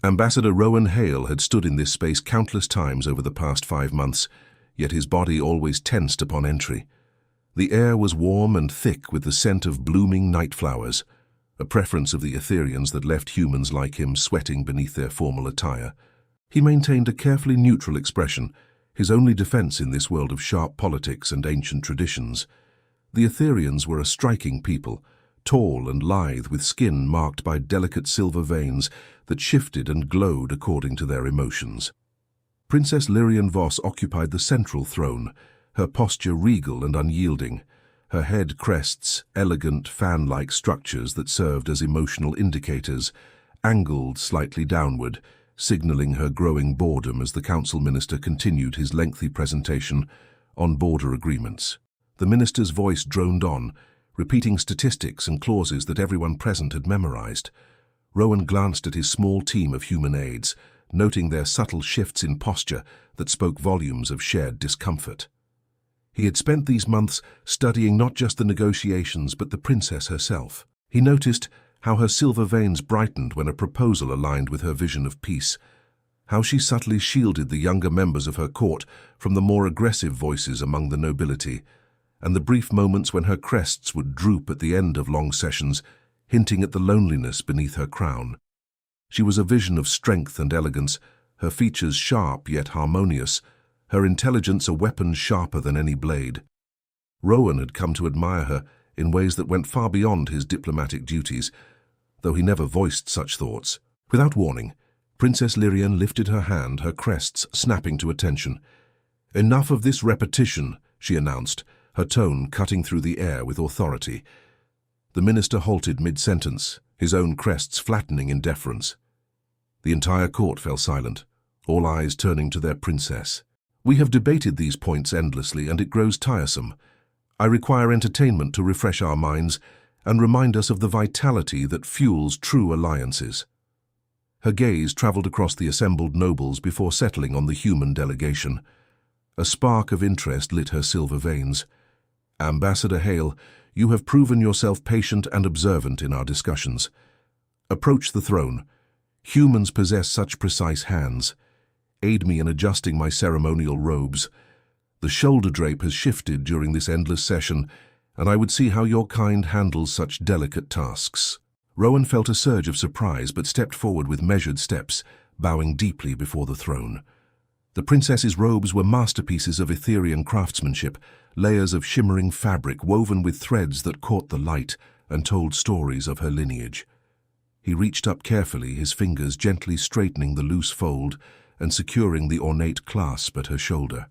Ambassador Rowan Hale had stood in this space countless times over the past 5 months, yet his body always tensed upon entry. The air was warm and thick with the scent of blooming night flowers, a preference of the Aetherians that left humans like him sweating beneath their formal attire. He maintained a carefully neutral expression, his only defense in this world of sharp politics and ancient traditions. The Aetherians were a striking people, tall and lithe with skin marked by delicate silver veins that shifted and glowed according to their emotions. Princess Lirien Voss occupied the central throne, her posture regal and unyielding, her head crests elegant fan-like structures that served as emotional indicators, angled slightly downward, signaling her growing boredom as the council minister continued his lengthy presentation on border agreements. The minister's voice droned on, repeating statistics and clauses that everyone present had memorized. Rowan glanced at his small team of human aides, noting their subtle shifts in posture that spoke volumes of shared discomfort. He had spent these months studying not just the negotiations but the princess herself. He noticed how her silver veins brightened when a proposal aligned with her vision of peace, how she subtly shielded the younger members of her court from the more aggressive voices among the nobility, and the brief moments when her crests would droop at the end of long sessions, hinting at the loneliness beneath her crown. She was a vision of strength and elegance, her features sharp yet harmonious, her intelligence a weapon sharper than any blade. Rowan had come to admire her in ways that went far beyond his diplomatic duties, though he never voiced such thoughts. Without warning, Princess Lirien lifted her hand, her crests snapping to attention. "Enough of this repetition," she announced, her tone cutting through the air with authority. The minister halted mid-sentence, his own crests flattening in deference. The entire court fell silent, all eyes turning to their princess. "We have debated these points endlessly, and it grows tiresome. I require entertainment to refresh our minds and remind us of the vitality that fuels true alliances." Her gaze traveled across the assembled nobles before settling on the human delegation. A spark of interest lit her silver veins. "Ambassador Hale, you have proven yourself patient and observant in our discussions. Approach the throne. Humans possess such precise hands. Aid me in adjusting my ceremonial robes. The shoulder drape has shifted during this endless session, and I would see how your kind handles such delicate tasks." Rowan felt a surge of surprise but stepped forward with measured steps, bowing deeply before the throne. The princess's robes were masterpieces of Aetherian craftsmanship, layers of shimmering fabric woven with threads that caught the light and told stories of her lineage. He reached up carefully, his fingers gently straightening the loose fold and securing the ornate clasp at her shoulder.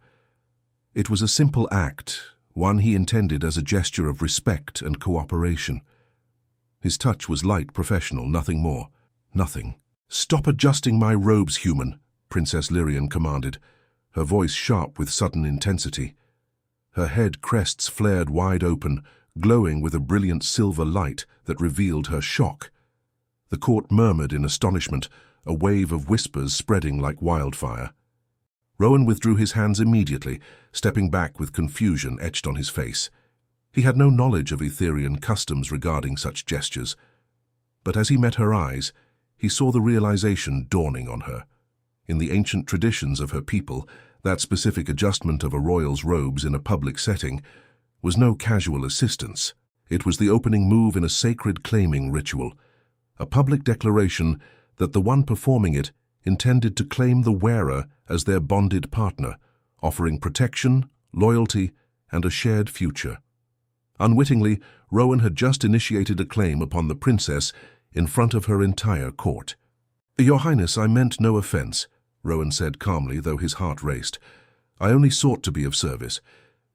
It was a simple act, one he intended as a gesture of respect and cooperation. His touch was light, professional, nothing more. Nothing. "Stop adjusting my robes, human," Princess Lirien commanded, her voice sharp with sudden intensity. Her head crests flared wide open, glowing with a brilliant silver light that revealed her shock. The court murmured in astonishment, a wave of whispers spreading like wildfire. Rowan withdrew his hands immediately, stepping back with confusion etched on his face. He had no knowledge of Aetherian customs regarding such gestures, but as he met her eyes, he saw the realization dawning on her. In the ancient traditions of her people, that specific adjustment of a royal's robes in a public setting was no casual assistance. It was the opening move in a sacred claiming ritual, a public declaration that the one performing it intended to claim the wearer as their bonded partner, offering protection, loyalty, and a shared future. Unwittingly, Rowan had just initiated a claim upon the princess in front of her entire court. "Your Highness, I meant no offense," Rowan said calmly, though his heart raced. "I only sought to be of service,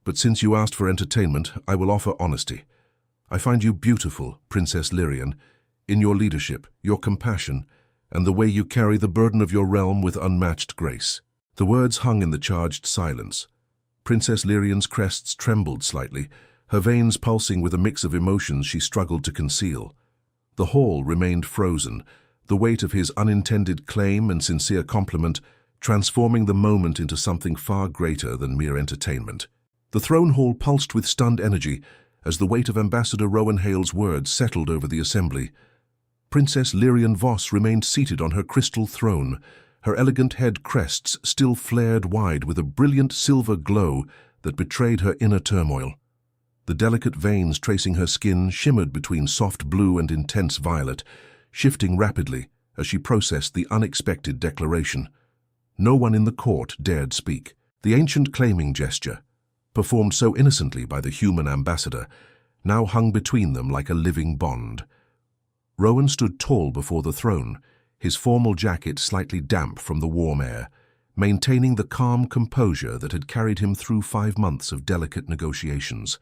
but since you asked for entertainment, I will offer honesty. I find you beautiful, Princess Lirien, in your leadership, your compassion, and the way you carry the burden of your realm with unmatched grace." The words hung in the charged silence. Princess Lirien's crests trembled slightly, her veins pulsing with a mix of emotions she struggled to conceal. The hall remained frozen, the weight of his unintended claim and sincere compliment transforming the moment into something far greater than mere entertainment. The throne hall pulsed with stunned energy as the weight of Ambassador Rowan Hale's words settled over the assembly. Princess Lirien Voss remained seated on her crystal throne, her elegant head crests still flared wide with a brilliant silver glow that betrayed her inner turmoil. The delicate veins tracing her skin shimmered between soft blue and intense violet, shifting rapidly as she processed the unexpected declaration. No one in the court dared speak. The ancient claiming gesture, performed so innocently by the human ambassador, now hung between them like a living bond. Rowan stood tall before the throne, his formal jacket slightly damp from the warm air, maintaining the calm composure that had carried him through 5 months of delicate negotiations.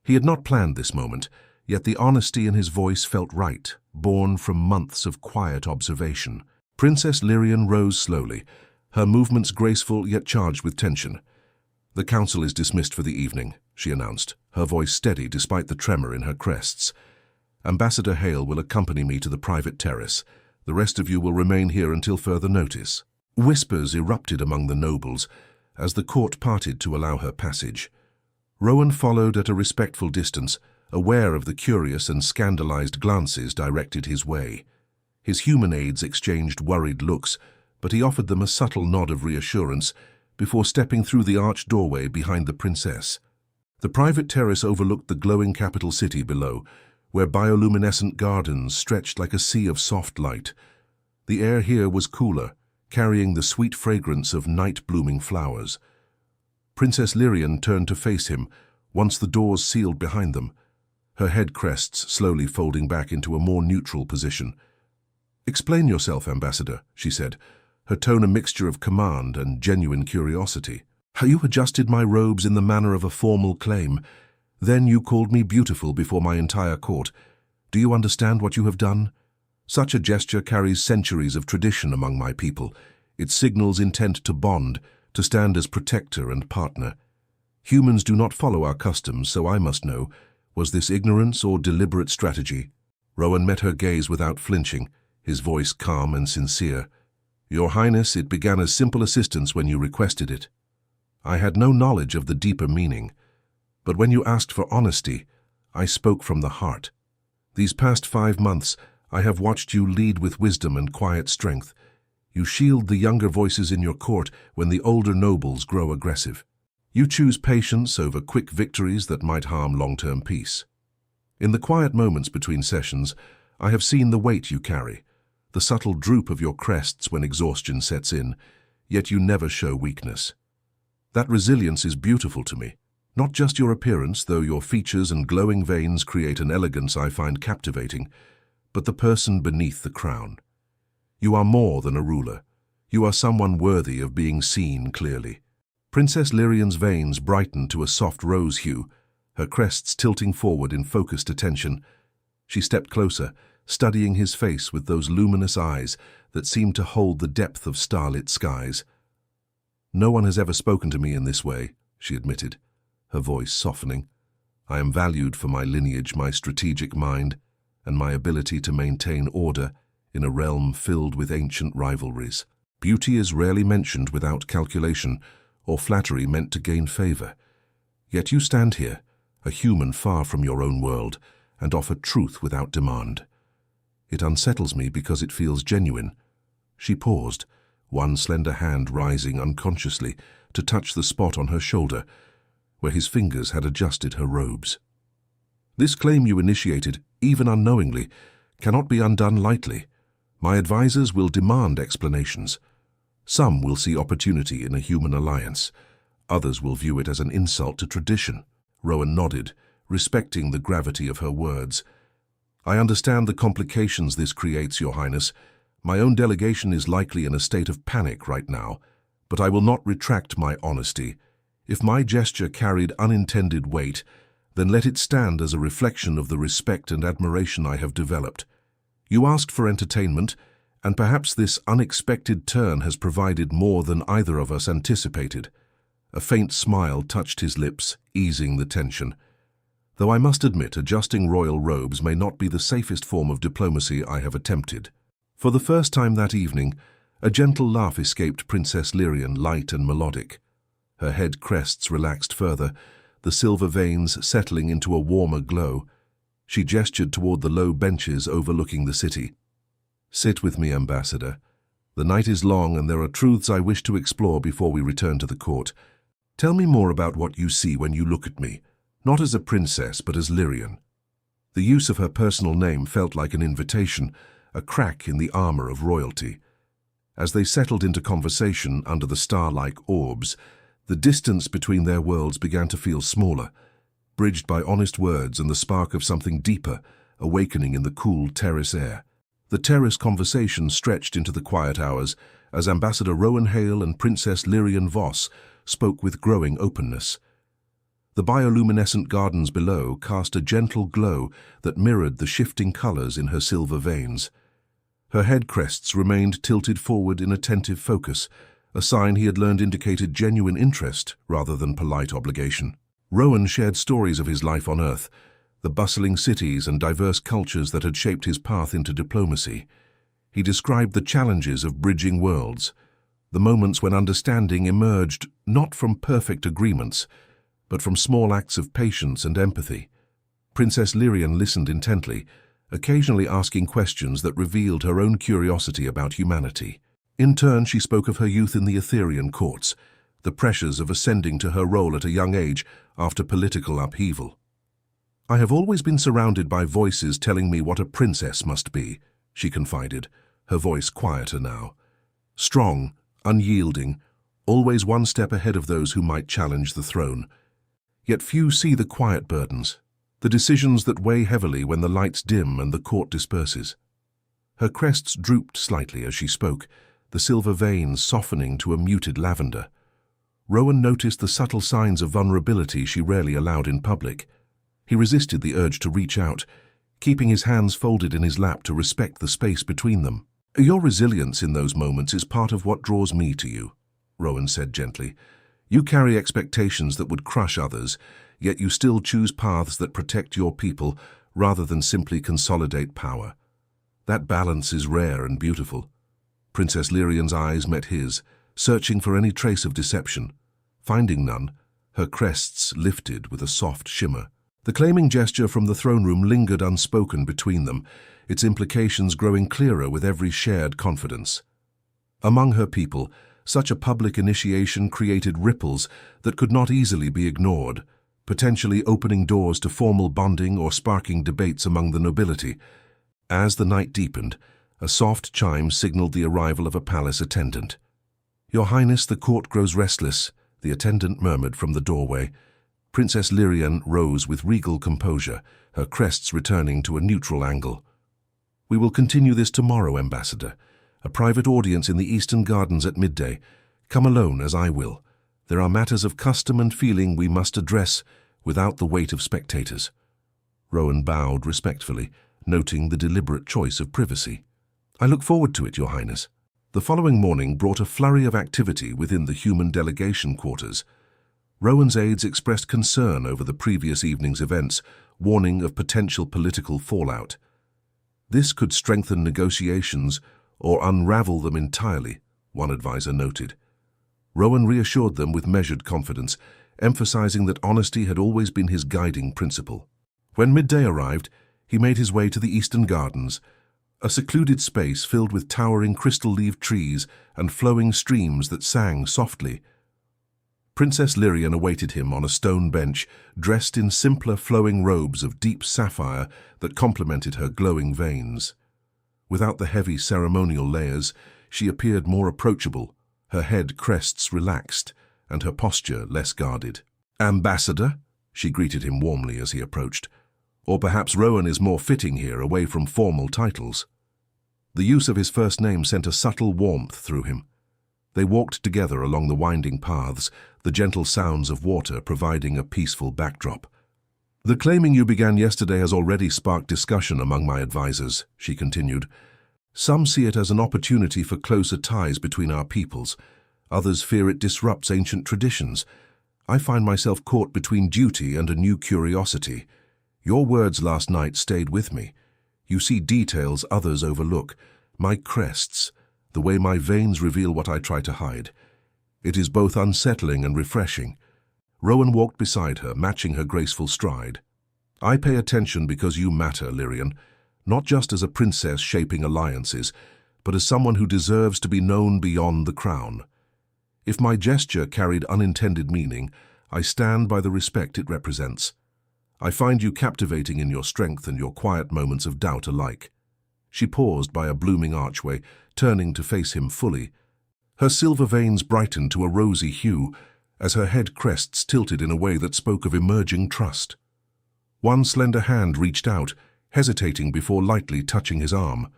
He had not planned this moment, yet the honesty in his voice felt right, born from months of quiet observation. Princess Lirien rose slowly, her movements graceful yet charged with tension. "The council is dismissed for the evening," she announced, her voice steady despite the tremor in her crests. "Ambassador Hale will accompany me to the private terrace. The rest of you will remain here until further notice." Whispers erupted among the nobles as the court parted to allow her passage. Rowan followed at a respectful distance, aware of the curious and scandalized glances directed his way. His human aides exchanged worried looks, but he offered them a subtle nod of reassurance before stepping through the arched doorway behind the princess. The private terrace overlooked the glowing capital city below, where bioluminescent gardens stretched like a sea of soft light. The air here was cooler, carrying the sweet fragrance of night-blooming flowers. Princess Lirien turned to face him, once the doors sealed behind them, her head crests slowly folding back into a more neutral position. "Explain yourself, Ambassador," she said, her tone a mixture of command and genuine curiosity. "You adjusted my robes in the manner of a formal claim. Then you called me beautiful before my entire court. Do you understand what you have done? Such a gesture carries centuries of tradition among my people. It signals intent to bond, to stand as protector and partner. Humans do not follow our customs, so I must know, was this ignorance or deliberate strategy?" Rowan met her gaze without flinching, his voice calm and sincere. "Your Highness, it began as simple assistance when you requested it. I had no knowledge of the deeper meaning, but when you asked for honesty, I spoke from the heart. These past 5 months, I have watched you lead with wisdom and quiet strength. You shield the younger voices in your court when the older nobles grow aggressive. You choose patience over quick victories that might harm long-term peace. In the quiet moments between sessions, I have seen the weight you carry, the subtle droop of your crests when exhaustion sets in, yet you never show weakness. That resilience is beautiful to me. Not just your appearance, though your features and glowing veins create an elegance I find captivating, but the person beneath the crown. You are more than a ruler. You are someone worthy of being seen clearly." Princess Lirien's veins brightened to a soft rose hue, her crests tilting forward in focused attention. She stepped closer, studying his face with those luminous eyes that seemed to hold the depth of starlit skies. "No one has ever spoken to me in this way," she admitted, her voice softening. "I am valued for my lineage, my strategic mind, and my ability to maintain order in a realm filled with ancient rivalries. Beauty is rarely mentioned without calculation or flattery meant to gain favor. Yet you stand here, a human far from your own world, and offer truth without demand. It unsettles me because it feels genuine." She paused, one slender hand rising unconsciously to touch the spot on her shoulder, where his fingers had adjusted her robes. "This claim you initiated, even unknowingly, cannot be undone lightly. My advisors will demand explanations. Some will see opportunity in a human alliance. Others will view it as an insult to tradition." Rowan nodded, respecting the gravity of her words. "I understand the complications this creates, Your Highness. My own delegation is likely in a state of panic right now, but I will not retract my honesty. If my gesture carried unintended weight, then let it stand as a reflection of the respect and admiration I have developed. You asked for entertainment, and perhaps this unexpected turn has provided more than either of us anticipated." A faint smile touched his lips, easing the tension. "Though I must admit adjusting royal robes may not be the safest form of diplomacy I have attempted." For the first time that evening, a gentle laugh escaped Princess Lirien, light and melodic. Her head crests relaxed further, the silver veins settling into a warmer glow. She gestured toward the low benches overlooking the city. Sit with me, Ambassador. The night is long and there are truths I wish to explore before we return to the court. Tell me more about what you see when you look at me, not as a princess but as Lirien. The use of her personal name felt like an invitation, a crack in the armor of royalty. As they settled into conversation under the star-like orbs, the distance between their worlds began to feel smaller, bridged by honest words and the spark of something deeper, awakening in the cool terrace air. The terrace conversation stretched into the quiet hours as Ambassador Rowan Hale and Princess Lirien Voss spoke with growing openness. The bioluminescent gardens below cast a gentle glow that mirrored the shifting colors in her silver veins. Her head crests remained tilted forward in attentive focus, a sign he had learned indicated genuine interest rather than polite obligation. Rowan shared stories of his life on Earth, the bustling cities and diverse cultures that had shaped his path into diplomacy. He described the challenges of bridging worlds, the moments when understanding emerged not from perfect agreements, but from small acts of patience and empathy. Princess Lirien listened intently, occasionally asking questions that revealed her own curiosity about humanity. In turn, she spoke of her youth in the Aetherian courts, the pressures of ascending to her role at a young age after political upheaval. "I have always been surrounded by voices telling me what a princess must be," she confided, her voice quieter now. Strong, unyielding, always one step ahead of those who might challenge the throne. Yet few see the quiet burdens, the decisions that weigh heavily when the lights dim and the court disperses. Her crests drooped slightly as she spoke, the silver veins softening to a muted lavender. Rowan noticed the subtle signs of vulnerability she rarely allowed in public. He resisted the urge to reach out, keeping his hands folded in his lap to respect the space between them. "Your resilience in those moments is part of what draws me to you," Rowan said gently. "You carry expectations that would crush others, yet you still choose paths that protect your people rather than simply consolidate power. That balance is rare and beautiful." Princess Lirien's eyes met his, searching for any trace of deception. Finding none, her crests lifted with a soft shimmer. The claiming gesture from the throne room lingered unspoken between them, its implications growing clearer with every shared confidence. Among her people, such a public initiation created ripples that could not easily be ignored, potentially opening doors to formal bonding or sparking debates among the nobility. As the night deepened, a soft chime signaled the arrival of a palace attendant. "Your Highness, the court grows restless," the attendant murmured from the doorway. Princess Lirien rose with regal composure, her crests returning to a neutral angle. "We will continue this tomorrow, Ambassador. A private audience in the Eastern Gardens at midday. Come alone, as I will. There are matters of custom and feeling we must address without the weight of spectators." Rowan bowed respectfully, noting the deliberate choice of privacy. "I look forward to it, Your Highness." The following morning brought a flurry of activity within the human delegation quarters. Rowan's aides expressed concern over the previous evening's events, warning of potential political fallout. This could strengthen negotiations or unravel them entirely, one advisor noted. Rowan reassured them with measured confidence, emphasizing that honesty had always been his guiding principle. When midday arrived, he made his way to the Eastern Gardens, a secluded space filled with towering crystal-leaved trees and flowing streams that sang softly. Princess Lirien awaited him on a stone bench, dressed in simpler flowing robes of deep sapphire that complemented her glowing veins. Without the heavy ceremonial layers, she appeared more approachable, her head crests relaxed, and her posture less guarded. "Ambassador?" she greeted him warmly as he approached. "Or perhaps Rowan is more fitting here, away from formal titles." The use of his first name sent a subtle warmth through him. They walked together along the winding paths, the gentle sounds of water providing a peaceful backdrop. "The claiming you began yesterday has already sparked discussion among my advisors," she continued. "Some see it as an opportunity for closer ties between our peoples. Others fear it disrupts ancient traditions. I find myself caught between duty and a new curiosity. Your words last night stayed with me. You see details others overlook. My crests, the way my veins reveal what I try to hide. It is both unsettling and refreshing." Rowan walked beside her, matching her graceful stride. "I pay attention because you matter, Lirien, not just as a princess shaping alliances, but as someone who deserves to be known beyond the crown. If my gesture carried unintended meaning, I stand by the respect it represents. I find you captivating in your strength and your quiet moments of doubt alike." She paused by a blooming archway, turning to face him fully. Her silver veins brightened to a rosy hue as her head crests tilted in a way that spoke of emerging trust. One slender hand reached out, hesitating before lightly touching his arm.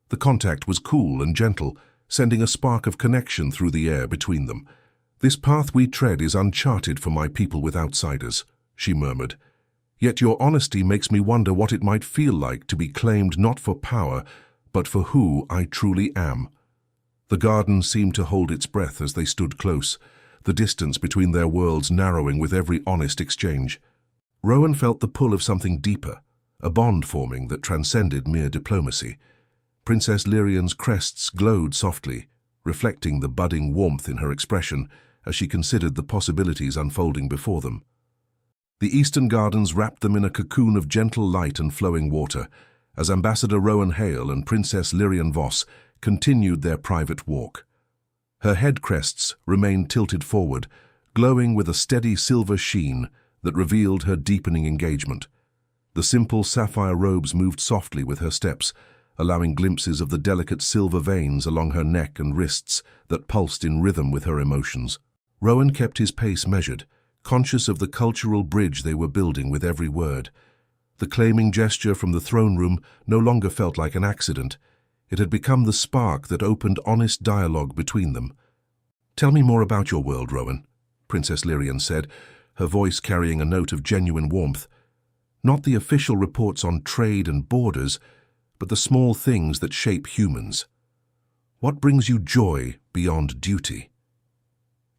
The contact was cool and gentle, sending a spark of connection through the air between them. "This path we tread is uncharted for my people with outsiders," she murmured. "Yet your honesty makes me wonder what it might feel like to be claimed not for power, but for who I truly am." The garden seemed to hold its breath as they stood close, the distance between their worlds narrowing with every honest exchange. Rowan felt the pull of something deeper, a bond forming that transcended mere diplomacy. Princess Lirien's crests glowed softly, reflecting the budding warmth in her expression as she considered the possibilities unfolding before them. The eastern gardens wrapped them in a cocoon of gentle light and flowing water, as Ambassador Rowan Hale and Princess Lirien Voss continued their private walk. Her head crests remained tilted forward, glowing with a steady silver sheen that revealed her deepening engagement. The simple sapphire robes moved softly with her steps, allowing glimpses of the delicate silver veins along her neck and wrists that pulsed in rhythm with her emotions. Rowan kept his pace measured, conscious of the cultural bridge they were building with every word. The claiming gesture from the throne room no longer felt like an accident. It had become the spark that opened honest dialogue between them. "Tell me more about your world, Rowan," Princess Lirien said, her voice carrying a note of genuine warmth. "Not the official reports on trade and borders, but the small things that shape humans. What brings you joy beyond duty?"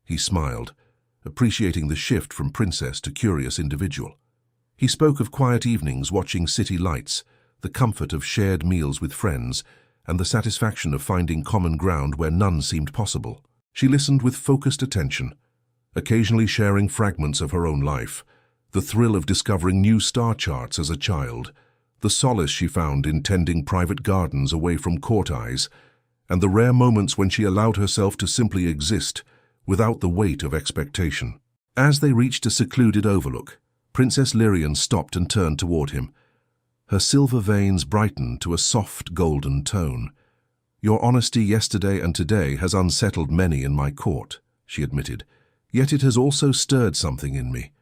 He smiled, appreciating the shift from princess to curious individual. He spoke of quiet evenings watching city lights, the comfort of shared meals with friends, and the satisfaction of finding common ground where none seemed possible. She listened with focused attention, occasionally sharing fragments of her own life, the thrill of discovering new star charts as a child, the solace she found in tending private gardens away from court eyes, and the rare moments when she allowed herself to simply exist without the weight of expectation. As they reached a secluded overlook, Princess Lirien stopped and turned toward him. Her silver veins brightened to a soft golden tone. "Your honesty yesterday and today has unsettled many in my court," she admitted, "yet it has also stirred something in me.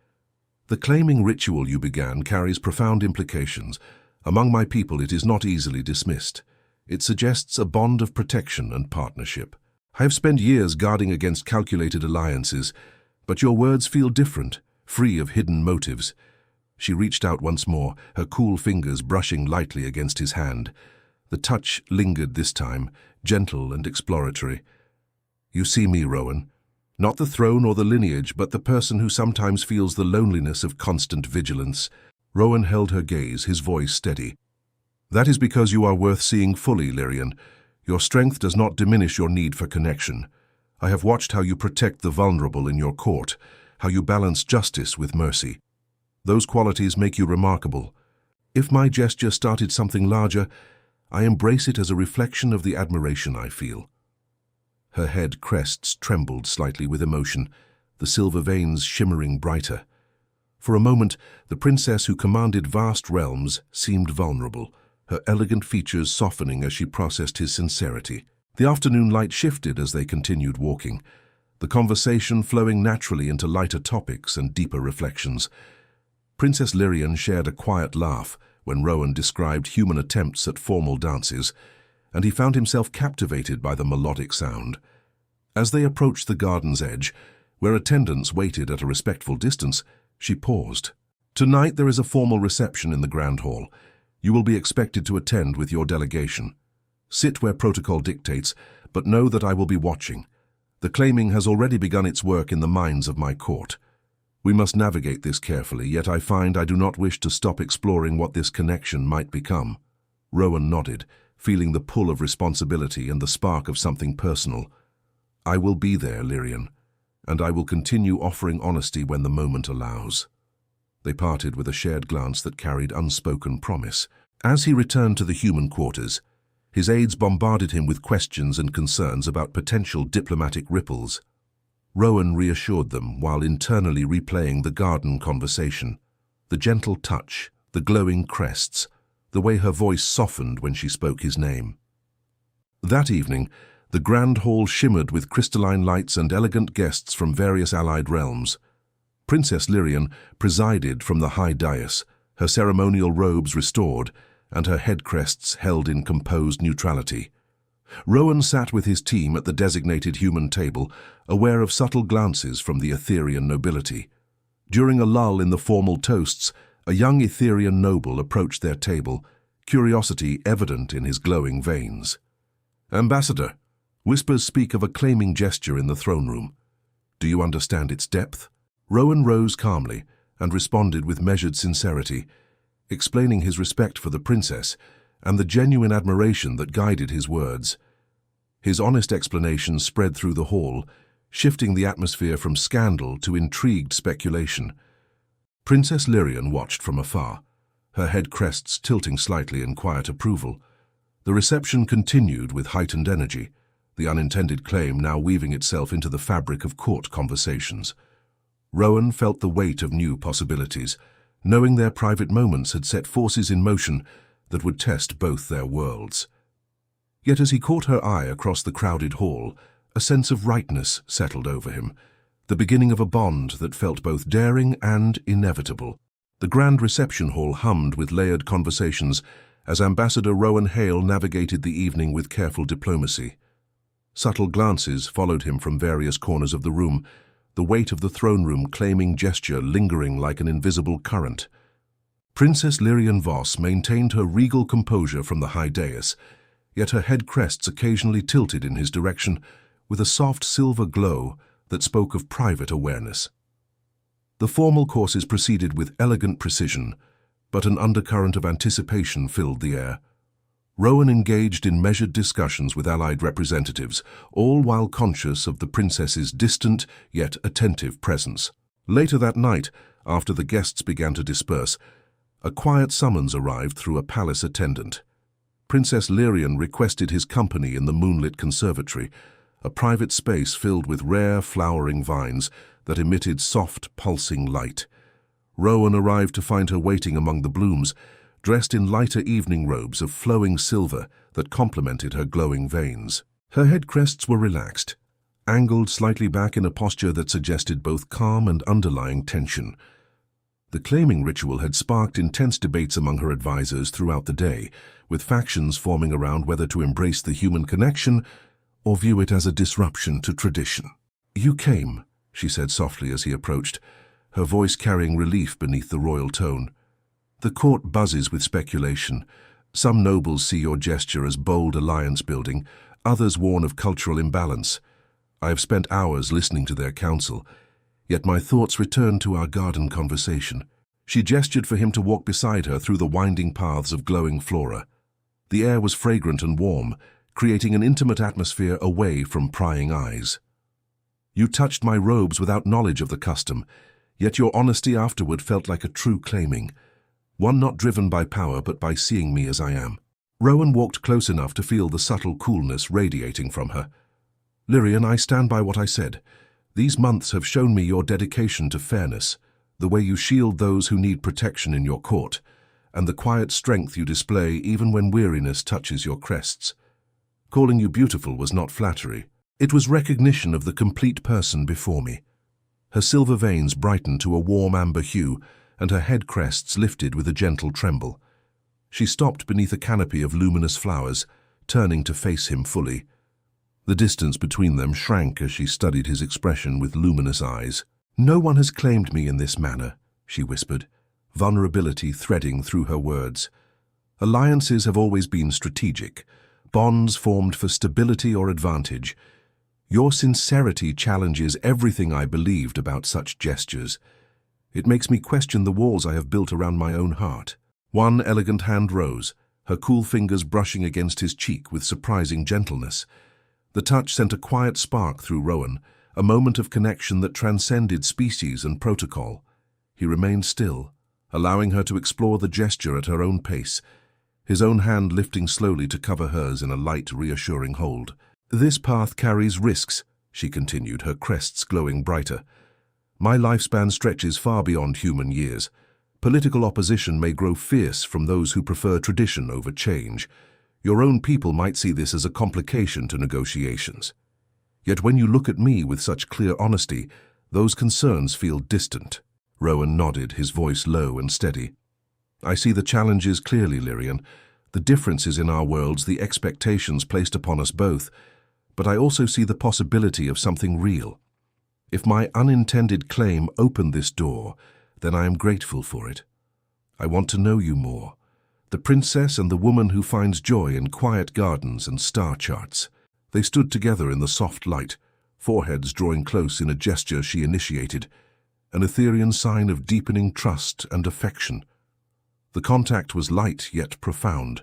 The claiming ritual you began carries profound implications. Among my people it is not easily dismissed. It suggests a bond of protection and partnership. I have spent years guarding against calculated alliances, but your words feel different, free of hidden motives." She reached out once more, her cool fingers brushing lightly against his hand. The touch lingered this time, gentle and exploratory. "You see me, Rowan. Not the throne or the lineage, but the person who sometimes feels the loneliness of constant vigilance." Rowan held her gaze, his voice steady. "That is because you are worth seeing fully, Lirien. Your strength does not diminish your need for connection. I have watched how you protect the vulnerable in your court, how you balance justice with mercy. Those qualities make you remarkable. If my gesture started something larger, I embrace it as a reflection of the admiration I feel." Her head crests trembled slightly with emotion, the silver veins shimmering brighter. For a moment, the princess who commanded vast realms seemed vulnerable, her elegant features softening as she processed his sincerity. The afternoon light shifted as they continued walking, the conversation flowing naturally into lighter topics and deeper reflections. Princess Lirien shared a quiet laugh when Rowan described human attempts at formal dances, and he found himself captivated by the melodic sound. As they approached the garden's edge, where attendants waited at a respectful distance, she paused. "Tonight there is a formal reception in the Grand Hall. You will be expected to attend with your delegation. Sit where protocol dictates, but know that I will be watching. The claiming has already begun its work in the minds of my court. We must navigate this carefully, yet I find I do not wish to stop exploring what this connection might become." Rowan nodded, feeling the pull of responsibility and the spark of something personal. "I will be there, Lirien, and I will continue offering honesty when the moment allows." They parted with a shared glance that carried unspoken promise. As he returned to the human quarters, his aides bombarded him with questions and concerns about potential diplomatic ripples. Rowan reassured them while internally replaying the garden conversation. The gentle touch, the glowing crests, the way her voice softened when she spoke his name. That evening, the grand hall shimmered with crystalline lights and elegant guests from various allied realms. Princess Lirien presided from the high dais, her ceremonial robes restored, and her head crests held in composed neutrality. Rowan sat with his team at the designated human table, aware of subtle glances from the Aetherian nobility. During a lull in the formal toasts, a young Aetherian noble approached their table, curiosity evident in his glowing veins. "Ambassador," whispers speak of a claiming gesture in the throne room. "Do you understand its depth?" Rowan rose calmly and responded with measured sincerity, explaining his respect for the princess and the genuine admiration that guided his words. His honest explanation spread through the hall, shifting the atmosphere from scandal to intrigued speculation. Princess Lirien watched from afar, her head crests tilting slightly in quiet approval. The reception continued with heightened energy, the unintended claim now weaving itself into the fabric of court conversations. Rowan felt the weight of new possibilities, knowing their private moments had set forces in motion that would test both their worlds. Yet as he caught her eye across the crowded hall, a sense of rightness settled over him, the beginning of a bond that felt both daring and inevitable. The grand reception hall hummed with layered conversations as Ambassador Rowan Hale navigated the evening with careful diplomacy. Subtle glances followed him from various corners of the room, the weight of the throne room claiming gesture lingering like an invisible current. Princess Lirien Voss maintained her regal composure from the high dais, yet her head crests occasionally tilted in his direction with a soft silver glow that spoke of private awareness. The formal courses proceeded with elegant precision, but an undercurrent of anticipation filled the air. Rowan engaged in measured discussions with allied representatives, all while conscious of the princess's distant yet attentive presence. Later that night, after the guests began to disperse, a quiet summons arrived through a palace attendant. Princess Lirien requested his company in the moonlit conservatory, a private space filled with rare flowering vines that emitted soft, pulsing light. Rowan arrived to find her waiting among the blooms, dressed in lighter evening robes of flowing silver that complemented her glowing veins. Her head crests were relaxed, angled slightly back in a posture that suggested both calm and underlying tension. The claiming ritual had sparked intense debates among her advisors throughout the day, with factions forming around whether to embrace the human connection or view it as a disruption to tradition. "You came," she said softly as he approached, her voice carrying relief beneath the royal tone. "The court buzzes with speculation. Some nobles see your gesture as bold alliance building, others warn of cultural imbalance. I have spent hours listening to their counsel, yet my thoughts return to our garden conversation." She gestured for him to walk beside her through the winding paths of glowing flora. The air was fragrant and warm, creating an intimate atmosphere away from prying eyes. "You touched my robes without knowledge of the custom, yet your honesty afterward felt like a true claiming, one not driven by power but by seeing me as I am." Rowan walked close enough to feel the subtle coolness radiating from her. "Lirien, I stand by what I said. These months have shown me your dedication to fairness, the way you shield those who need protection in your court, and the quiet strength you display even when weariness touches your crests. Calling you beautiful was not flattery. It was recognition of the complete person before me." Her silver veins brightened to a warm amber hue, and her head crests lifted with a gentle tremble. She stopped beneath a canopy of luminous flowers, turning to face him fully. The distance between them shrank as she studied his expression with luminous eyes. "No one has claimed me in this manner," she whispered, vulnerability threading through her words. "Alliances have always been strategic, bonds formed for stability or advantage. Your sincerity challenges everything I believed about such gestures. It makes me question the walls I have built around my own heart." One elegant hand rose, her cool fingers brushing against his cheek with surprising gentleness. The touch sent a quiet spark through Rowan, a moment of connection that transcended species and protocol. He remained still, allowing her to explore the gesture at her own pace, his own hand lifting slowly to cover hers in a light, reassuring hold. "This path carries risks," she continued, her crests glowing brighter. "My lifespan stretches far beyond human years. Political opposition may grow fierce from those who prefer tradition over change. Your own people might see this as a complication to negotiations. Yet when you look at me with such clear honesty, those concerns feel distant." Rowan nodded, his voice low and steady. "I see the challenges clearly, Lirien, the differences in our worlds, the expectations placed upon us both, but I also see the possibility of something real. If my unintended claim opened this door, then I am grateful for it. I want to know you more, the princess and the woman who finds joy in quiet gardens and star charts." They stood together in the soft light, foreheads drawing close in a gesture she initiated, an Aetherian sign of deepening trust and affection. The contact was light yet profound,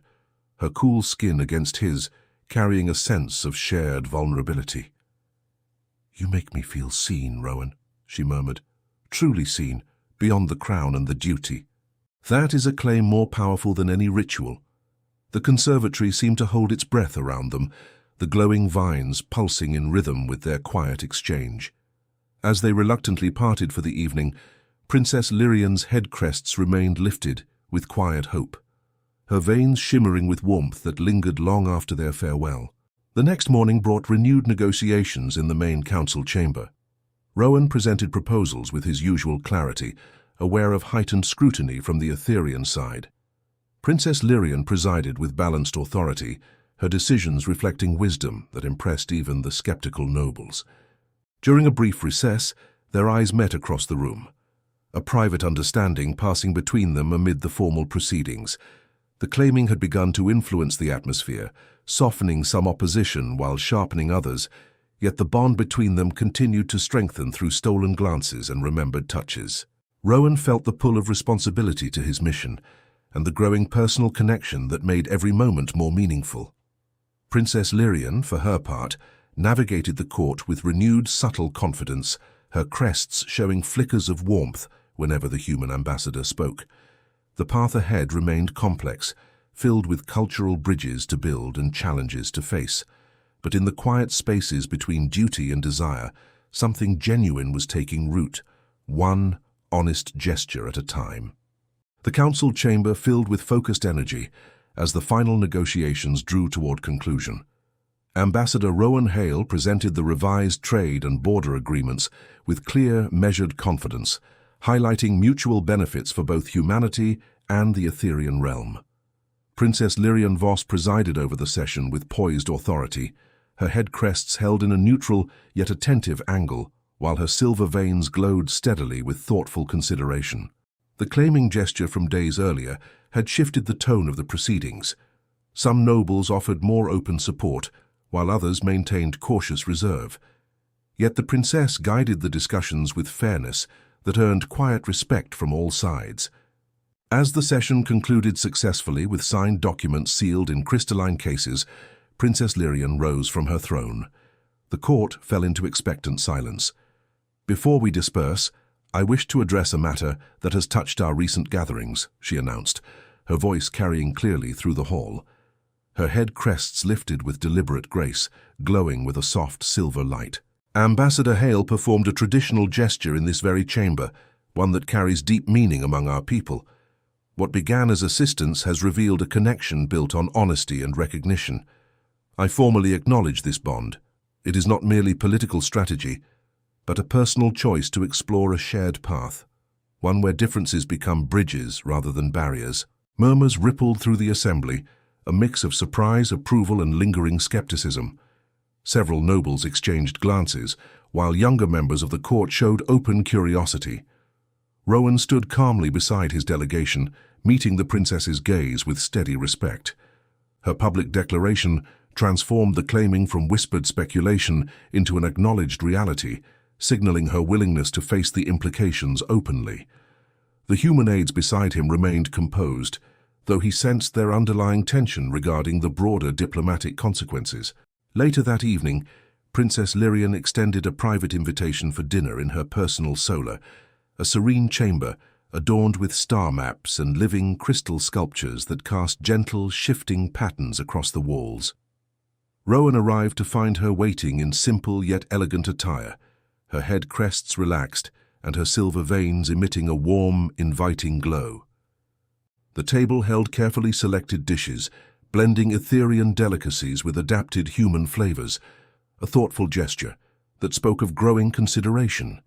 her cool skin against his, carrying a sense of shared vulnerability. "You make me feel seen, Rowan," she murmured. "Truly seen, beyond the crown and the duty." That is a claim more powerful than any ritual. The conservatory seemed to hold its breath around them, the glowing vines pulsing in rhythm with their quiet exchange. As they reluctantly parted for the evening, Princess Lirien's head crests remained lifted with quiet hope, her veins shimmering with warmth that lingered long after their farewell. The next morning brought renewed negotiations in the main council chamber. Rowan presented proposals with his usual clarity, aware of heightened scrutiny from the Aetherian side. Princess Lirien presided with balanced authority, her decisions reflecting wisdom that impressed even the skeptical nobles. During a brief recess, their eyes met across the room, a private understanding passing between them amid the formal proceedings. The claiming had begun to influence the atmosphere, softening some opposition while sharpening others, yet the bond between them continued to strengthen through stolen glances and remembered touches. Rowan felt the pull of responsibility to his mission, and the growing personal connection that made every moment more meaningful. Princess Lirien, for her part, navigated the court with renewed subtle confidence, her crests showing flickers of warmth whenever the human ambassador spoke. The path ahead remained complex, filled with cultural bridges to build and challenges to face. But in the quiet spaces between duty and desire, something genuine was taking root, one honest gesture at a time. The council chamber filled with focused energy as the final negotiations drew toward conclusion. Ambassador Rowan Hale presented the revised trade and border agreements with clear, measured confidence, highlighting mutual benefits for both humanity and the Aetherian realm. Princess Lirien Voss presided over the session with poised authority, her head crests held in a neutral yet attentive angle, while her silver veins glowed steadily with thoughtful consideration. The claiming gesture from days earlier had shifted the tone of the proceedings. Some nobles offered more open support, while others maintained cautious reserve. Yet the princess guided the discussions with fairness that earned quiet respect from all sides. As the session concluded successfully with signed documents sealed in crystalline cases, Princess Lirien rose from her throne. The court fell into expectant silence. "Before we disperse, I wish to address a matter that has touched our recent gatherings," she announced, her voice carrying clearly through the hall. Her head crests lifted with deliberate grace, glowing with a soft silver light. "Ambassador Hale performed a traditional gesture in this very chamber, one that carries deep meaning among our people. What began as assistance has revealed a connection built on honesty and recognition. I formally acknowledge this bond. It is not merely political strategy, but a personal choice to explore a shared path, one where differences become bridges rather than barriers." Murmurs rippled through the assembly, a mix of surprise, approval, and lingering skepticism. Several nobles exchanged glances, while younger members of the court showed open curiosity. Rowan stood calmly beside his delegation, meeting the princess's gaze with steady respect. Her public declaration transformed the claiming from whispered speculation into an acknowledged reality, signaling her willingness to face the implications openly. The humanoids beside him remained composed, though he sensed their underlying tension regarding the broader diplomatic consequences. Later that evening, Princess Lirien extended a private invitation for dinner in her personal solar, a serene chamber, adorned with star maps and living crystal sculptures that cast gentle, shifting patterns across the walls. Rowan arrived to find her waiting in simple yet elegant attire, her head crests relaxed and her silver veins emitting a warm, inviting glow. The table held carefully selected dishes, blending Aetherian delicacies with adapted human flavors, a thoughtful gesture that spoke of growing consideration.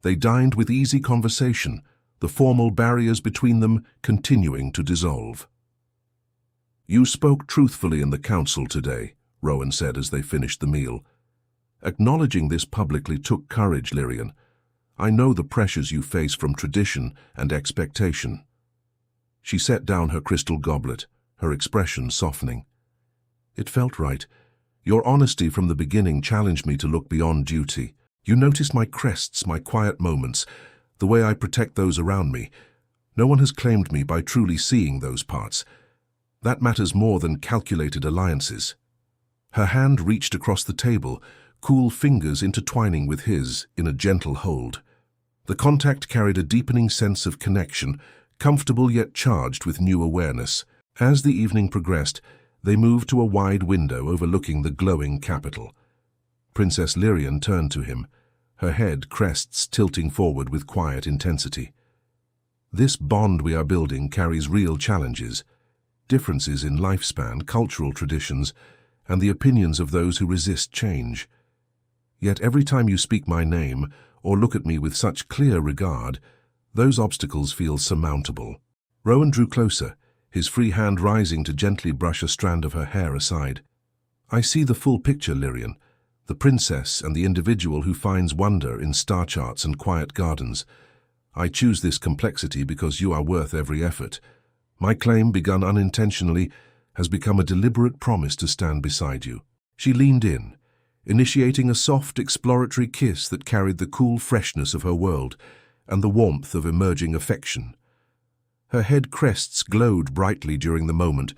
They dined with easy conversation, the formal barriers between them continuing to dissolve. "You spoke truthfully in the council today," Rowan said as they finished the meal. "Acknowledging this publicly took courage, Lirien. I know the pressures you face from tradition and expectation." She set down her crystal goblet, her expression softening. "It felt right. Your honesty from the beginning challenged me to look beyond duty. You noticed my crests, my quiet moments, the way I protect those around me. No one has claimed me by truly seeing those parts. That matters more than calculated alliances." Her hand reached across the table, cool fingers intertwining with his in a gentle hold. The contact carried a deepening sense of connection, comfortable yet charged with new awareness. As the evening progressed, they moved to a wide window overlooking the glowing capital. Princess Lirien turned to him, her head crests tilting forward with quiet intensity. "This bond we are building carries real challenges, differences in lifespan, cultural traditions, and the opinions of those who resist change. Yet every time you speak my name or look at me with such clear regard, those obstacles feel surmountable." Rowan drew closer, his free hand rising to gently brush a strand of her hair aside. "I see the full picture, Lirien, the princess and the individual who finds wonder in star charts and quiet gardens. I choose this complexity because you are worth every effort. My claim, begun unintentionally, has become a deliberate promise to stand beside you." She leaned in, initiating a soft, exploratory kiss that carried the cool freshness of her world and the warmth of emerging affection. Her head crests glowed brightly during the moment,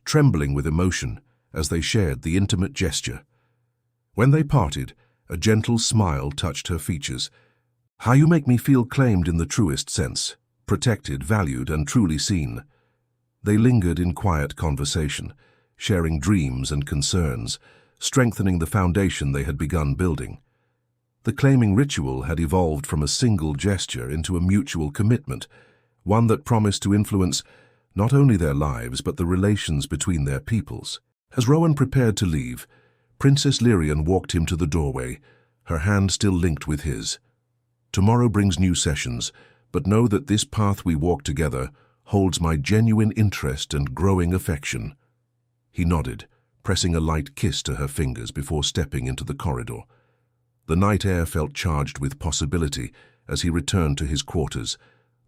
trembling with emotion as they shared the intimate gesture. When they parted, a gentle smile touched her features. "How you make me feel claimed in the truest sense, protected, valued, and truly seen." They lingered in quiet conversation, sharing dreams and concerns, strengthening the foundation they had begun building. The claiming ritual had evolved from a single gesture into a mutual commitment, one that promised to influence not only their lives but the relations between their peoples. As Rowan prepared to leave, Princess Lirien walked him to the doorway, her hand still linked with his. "Tomorrow brings new sessions, but know that this path we walk together holds my genuine interest and growing affection." He nodded, pressing a light kiss to her fingers before stepping into the corridor. The night air felt charged with possibility as he returned to his quarters,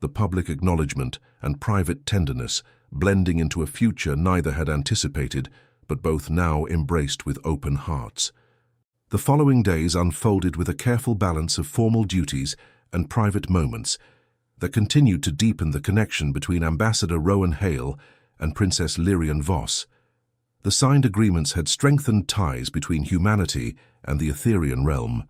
the public acknowledgement and private tenderness blending into a future neither had anticipated, but both now embraced with open hearts. The following days unfolded with a careful balance of formal duties and private moments that continued to deepen the connection between Ambassador Rowan Hale and Princess Lirien Voss. The signed agreements had strengthened ties between humanity and the Aetherian realm,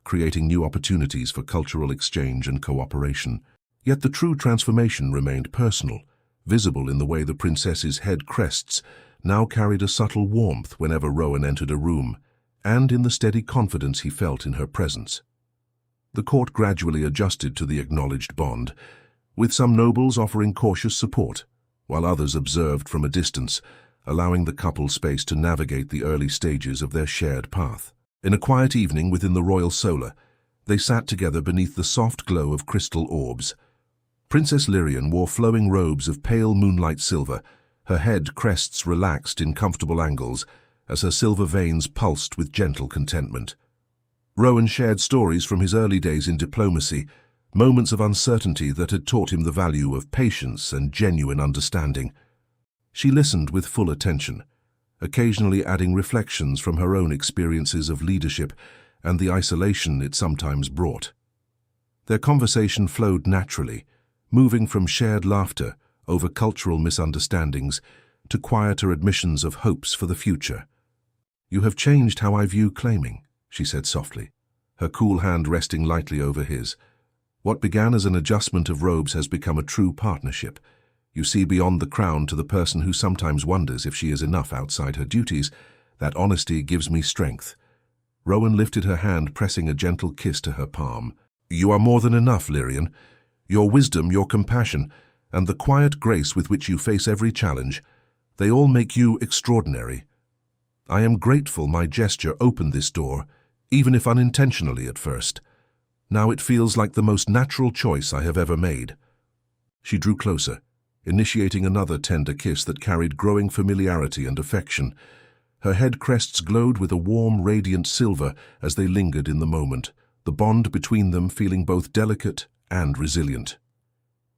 creating new opportunities for cultural exchange and cooperation. Yet the true transformation remained personal, visible in the way the princess's head crests now carried a subtle warmth whenever Rowan entered a room, and in the steady confidence he felt in her presence. The court gradually adjusted to the acknowledged bond, with some nobles offering cautious support, while others observed from a distance, allowing the couple space to navigate the early stages of their shared path. In a quiet evening within the royal solar, they sat together beneath the soft glow of crystal orbs. Princess Lirien wore flowing robes of pale moonlight silver, her head crests relaxed in comfortable angles as her silver veins pulsed with gentle contentment. Rowan shared stories from his early days in diplomacy, moments of uncertainty that had taught him the value of patience and genuine understanding. She listened with full attention, occasionally adding reflections from her own experiences of leadership and the isolation it sometimes brought. Their conversation flowed naturally, moving from shared laughter over cultural misunderstandings to quieter admissions of hopes for the future. "You have changed how I view claiming," she said softly, her cool hand resting lightly over his. What began as an adjustment of robes has become a true partnership. You see beyond the crown to the person who sometimes wonders if she is enough outside her duties. That honesty gives me strength." Rowan lifted her hand, pressing a gentle kiss to her palm. "You are more than enough, Lirien. Your wisdom, your compassion, and the quiet grace with which you face every challenge, they all make you extraordinary. I am grateful my gesture opened this door, even if unintentionally at first. Now it feels like the most natural choice I have ever made." She drew closer, initiating another tender kiss that carried growing familiarity and affection. Her head crests glowed with a warm, radiant silver as they lingered in the moment, the bond between them feeling both delicate and resilient.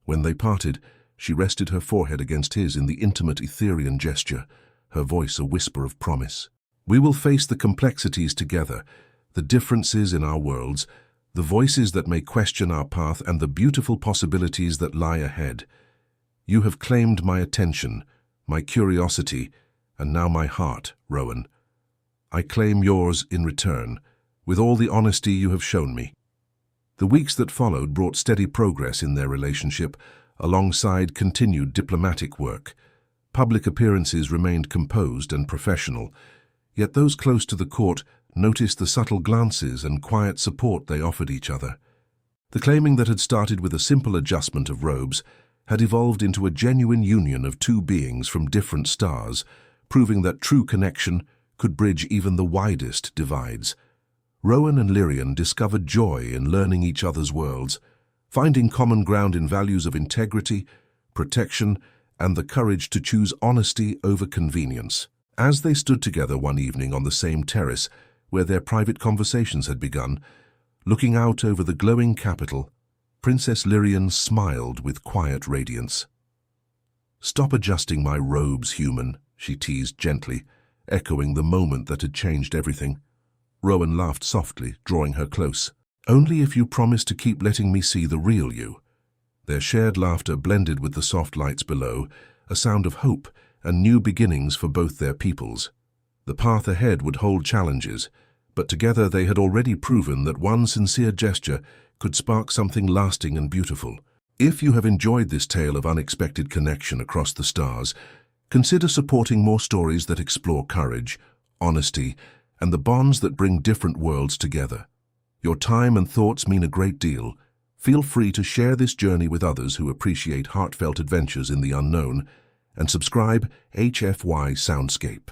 When they parted, she rested her forehead against his in the intimate Aetherian gesture, her voice a whisper of promise. "We will face the complexities together, the differences in our worlds, the voices that may question our path, and the beautiful possibilities that lie ahead. You have claimed my attention, my curiosity, and now my heart, Rowan. I claim yours in return, with all the honesty you have shown me." The weeks that followed brought steady progress in their relationship, alongside continued diplomatic work. Public appearances remained composed and professional, yet those close to the court noticed the subtle glances and quiet support they offered each other. The claiming that had started with a simple adjustment of robes had evolved into a genuine union of two beings from different stars, proving that true connection could bridge even the widest divides. Rowan and Lirien discovered joy in learning each other's worlds, finding common ground in values of integrity, protection, and the courage to choose honesty over convenience. As they stood together one evening on the same terrace where their private conversations had begun, looking out over the glowing capital, Princess Lirien smiled with quiet radiance. "Stop adjusting my robes, human," she teased gently, echoing the moment that had changed everything. Rowan laughed softly, drawing her close. "Only if you promise to keep letting me see the real you." Their shared laughter blended with the soft lights below, a sound of hope and new beginnings for both their peoples. The path ahead would hold challenges, but together they had already proven that one sincere gesture could spark something lasting and beautiful. If you have enjoyed this tale of unexpected connection across the stars, consider supporting more stories that explore courage, honesty, and the bonds that bring different worlds together. Your time and thoughts mean a great deal. Feel free to share this journey with others who appreciate heartfelt adventures in the unknown, and subscribe HFY Soundscape.